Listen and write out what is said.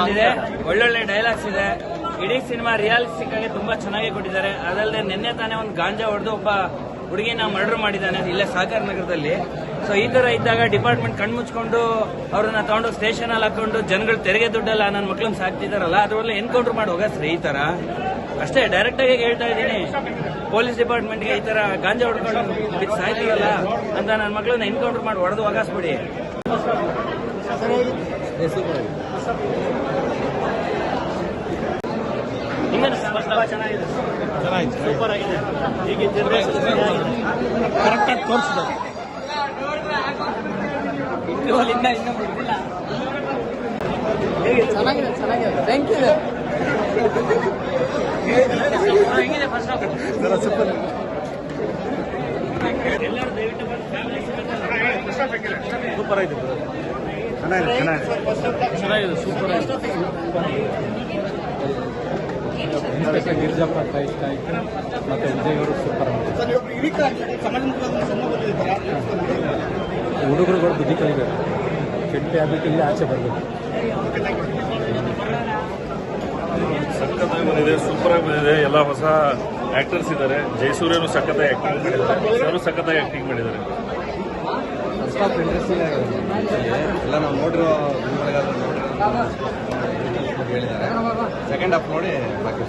ಬಂದಿದೆ. ಒಳ್ಳೊಳ್ಳೆ ಡೈಲಾಗ್ಸ್ ಇದೆ. ಇಡೀ ಸಿನಿಮಾ ರಿಯಾಲಿಸ್ಟಿಕ್ ಆಗಿ ತುಂಬಾ ಚೆನ್ನಾಗಿ ಕೊಟ್ಟಿದ್ದಾರೆ. ಅದಲ್ಲದೆ ನಿನ್ನೆ ತಾನೇ ಒಂದು ಗಾಂಜಾ ಹೊಡೆದು ಒಬ್ಬ ಹುಡುಗಿನ ಮರ್ಡರ್ ಮಾಡಿದ್ದಾನೆ ಇಲ್ಲೇ ಸಾಗರ್ ನಗರದಲ್ಲಿ. ಸೊ ಈ ತರ ಇದ್ದಾಗ ಡಿಪಾರ್ಟ್ಮೆಂಟ್ ಕಣ್ಮುಚ್ಕೊಂಡು ಅವ್ರನ್ನ ತಗೊಂಡು ಸ್ಟೇಷನ್ ಅಲ್ಲಿ ಹಾಕೊಂಡು ಜನಗಳು ತೆರಿಗೆ ದುಡ್ಡಲ್ಲ ನನ್ನ ಮಕ್ಳನ್ನ ಸಾಕ್ತಿದಾರಲ್ಲ, ಅದ್ರಲ್ಲ ಎನ್ಕೌಂಟರ್ ಮಾಡಿ ಹೋಗಸ್ರಿ ಈ ತರ. ಅಷ್ಟೇ ಡೈರೆಕ್ಟ್ ಆಗಿ ಹೇಳ್ತಾ ಇದ್ದೀನಿ, ಪೊಲೀಸ್ ಡಿಪಾರ್ಟ್ಮೆಂಟ್ಗೆ ಈ ತರ ಗಾಂಜಾ ಹೊಡ್ಕೊಂಡು ಸಾಯ್ತೀವಲ್ಲ ಅಂತ ನನ್ನ ಮಕ್ಳನ್ನ ಎನ್ಕೌಂಟರ್ ಮಾಡಿ ಹೊಡೆದು ಹೋಗಸ್ಬಿಡಿ. ಚೆನ್ನಾಗಿದೆ, ಸೂಪರ್ ಆಗಿದೆ. ಈಗ ಕರೆಕ್ಟಾಗಿ ತೋರಿಸಿದ್ದಾರೆ. ಚೆನ್ನಾಗಿದೆ ಚೆನ್ನಾಗಿದೆ. Thank you. ಹೆಂಗಿದೆ ಫಸ್ಟ್ ಹಾಫ್? ಸೂಪರ್. ಎಲ್ಲರೂ ದಯವಿಟ್ಟು ಸೂಪರ್ ಆಗಿದೆ. ಚೆನ್ನಾಗಿದೆ ಸೂಪರ್ ಆಗಿದೆ. ಗಿರಿಜಪ್ಪ ಇಷ್ಟ ಆಯ್ತು. ಮತ್ತೆ ವಿಜಯ್ ಅವರು ಸೂಪರ್. ಹುಡುಗರುಗಳು ಬುದ್ಧಿ ಕಲಿಬೇಕು, ಕೆಟ್ಟ ಹ್ಯಾಬಿಟ್ ಇಲ್ಲಿ ಆಚೆ ಬರಬೇಕು. ಸಖತ್ತಾಗಿ ಬಂದಿದೆ, ಸೂಪರ್ ಆಗಿ ಬಂದಿದೆ. ಎಲ್ಲ ಹೊಸ ಆಕ್ಟರ್ಸ್ ಇದ್ದಾರೆ. ಜಯಸೂರ್ಯನು ಸಖತ್ತಾಗಿ ಆಕ್ಟಿಂಗ್ ಮಾಡಿದ್ದಾರೆ, ಅವರು ಸಖತ್ತಾಗಿ ಆಕ್ಟಿಂಗ್ ಮಾಡಿದ್ದಾರೆ. ಫಸ್ಟ್ ಹಾಫ್ ಇಂಟ್ರೆಸ್ಟಿಂಗ್ ಆಗಿದೆ. ಎಲ್ಲ ನಾವು ನೋಡಿರೋ ಹೇಳಿದ್ದಾರೆ. ಸೆಕೆಂಡ್ ಹಾಫ್ ನೋಡಿ ಬಾಕಿ